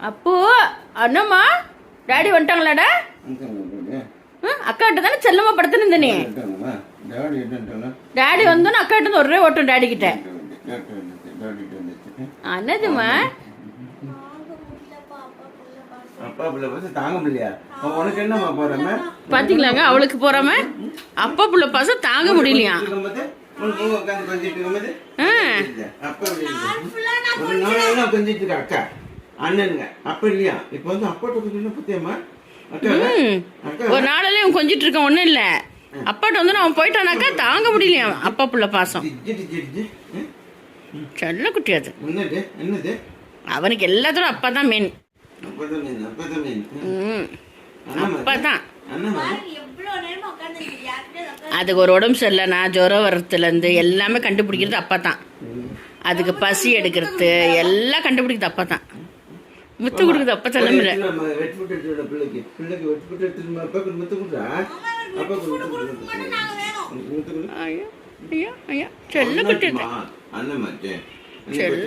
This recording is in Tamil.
அப்போ அண்ணம்மா டாடி வந்துட்டாங்களாடா? அக்கா கிட்ட தானே செல்லமா படுத்துன்னு நீ. டாடி வந்தோன்னு அக்கா கிட்ட ஒரே ஓட்டம் டாடி கிட்ட. என்னதுமா பாத்தீங்களாங்க, அவளுக்கு போறாம அப்பா புள்ள பாசம் தாங்க முடியலையா. ஒரு நாளிலே கொஞ்சிட்டு இருக்கான், ஒண்ணும் இல்ல. அப்பாட்ட வந்து அவன் போயிட்டானாக்கா தாங்க முடியலையா அப்பா புள்ள பாசம். செல்ல குட்டியாது அவனுக்கு எல்லாத்தோட அப்பா தான் மெயின். அப்பதான் அதுக்கு ஒரு உடம்பு சரியில்லைனா ஜுரம் வர்றதுல இருந்து எல்லாமே கண்டுபிடிக்கிறது அப்பா தான். அதுக்கு பசி எடுக்கிறது எல்லாம் கண்டுபிடிக்கிறது அப்பா தான். முத்து கொடுக்குது அப்பா செல்லமில்ல. ஐயா ஐயா ஐயா செல்ல குட்டி செல்ல